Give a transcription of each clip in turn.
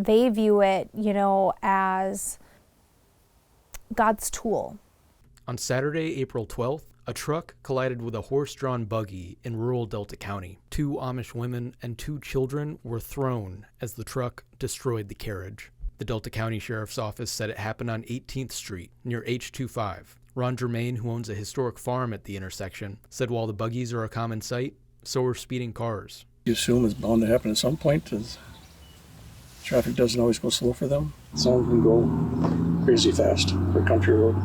they view it, as God's tool. On Saturday, April 12th, a truck collided with a horse-drawn buggy in rural Delta County. 2 Amish women and 2 children were thrown as the truck destroyed the carriage. The Delta County Sheriff's Office said it happened on 18th Street, near H25. Ron Germain, who owns a historic farm at the intersection, said while the buggies are a common sight, so are speeding cars. You assume it's bound to happen at some point, as traffic doesn't always go slow for them. Some can go crazy fast for a country road.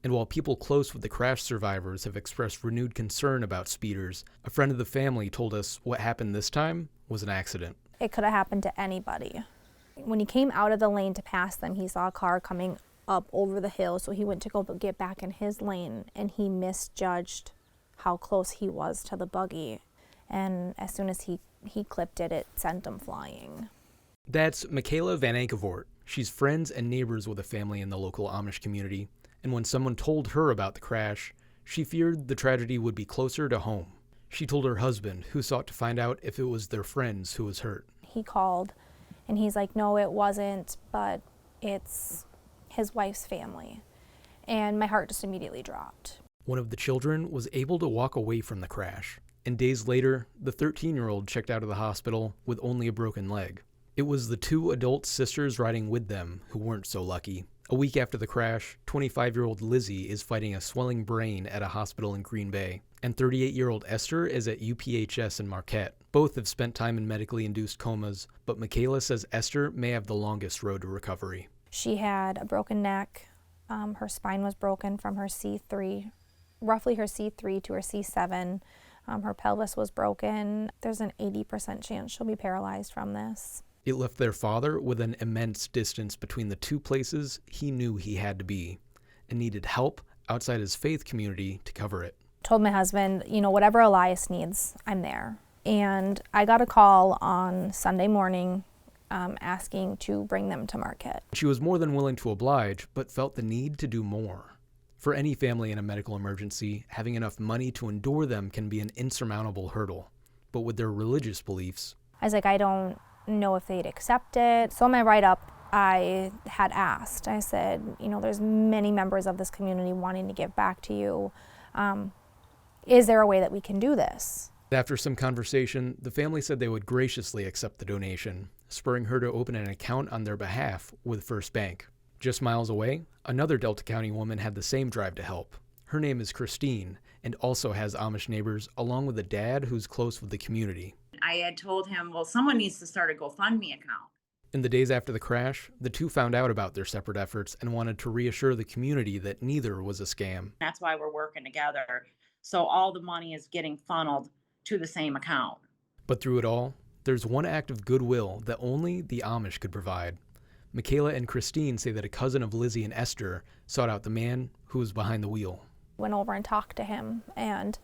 And while people close with the crash survivors have expressed renewed concern about speeders, a friend of the family told us what happened this time was an accident. It could have happened to anybody. When he came out of the lane to pass them, he saw a car coming up over the hill, so he went to go get back in his lane, and he misjudged how close he was to the buggy. And as soon as he clipped it, it sent him flying. That's Michaela Van Ankevort. She's friends and neighbors with a family in the local Amish community. And when someone told her about the crash, she feared the tragedy would be closer to home. She told her husband, who sought to find out if it was their friends who was hurt. He called, and he's like, no, it wasn't, but it's his wife's family. And my heart just immediately dropped. One of the children was able to walk away from the crash. And days later, the 13-year-old checked out of the hospital with only a broken leg. It was the 2 adult sisters riding with them who weren't so lucky. A week after the crash, 25-year-old Lizzie is fighting a swelling brain at a hospital in Green Bay, and 38-year-old Esther is at UPHS in Marquette. Both have spent time in medically induced comas, but Michaela says Esther may have the longest road to recovery. She had a broken neck. Her spine was broken from her C3, roughly her C3 to her C7. Her pelvis was broken. There's an 80% chance she'll be paralyzed from this. It left their father with an immense distance between the 2 places he knew he had to be, and needed help outside his faith community to cover it. Told my husband, whatever Elias needs, I'm there. And I got a call on Sunday morning asking to bring them to Marquette. She was more than willing to oblige, but felt the need to do more. For any family in a medical emergency, having enough money to endure them can be an insurmountable hurdle. But with their religious beliefs, I was like, I don't know if they'd accept it. So in my write-up, I had asked, I said, there's many members of this community wanting to give back to you. Is there a way that we can do this? After some conversation, the family said they would graciously accept the donation, spurring her to open an account on their behalf with First Bank. Just miles away, another Delta County woman had the same drive to help. Her name is Christine, and also has Amish neighbors, along with a dad who's close with the community. I had told him, well, someone needs to start a GoFundMe account. In the days after the crash, the 2 found out about their separate efforts and wanted to reassure the community that neither was a scam. That's why we're working together. So all the money is getting funneled to the same account. But through it all, there's one act of goodwill that only the Amish could provide. Michaela and Christine say that a cousin of Lizzie and Esther sought out the man who was behind the wheel. Went over and talked to him, and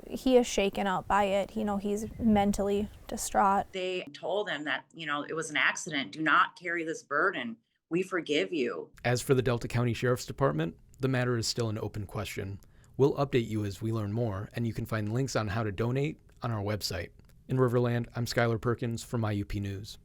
he is shaken up by it. He's mentally distraught. They told him that, it was an accident. Do not carry this burden. We forgive you. As for the Delta County Sheriff's Department, the matter is still an open question. We'll update you as we learn more, and you can find links on how to donate on our website. In Riverland, I'm Skylar Perkins for MyUP News.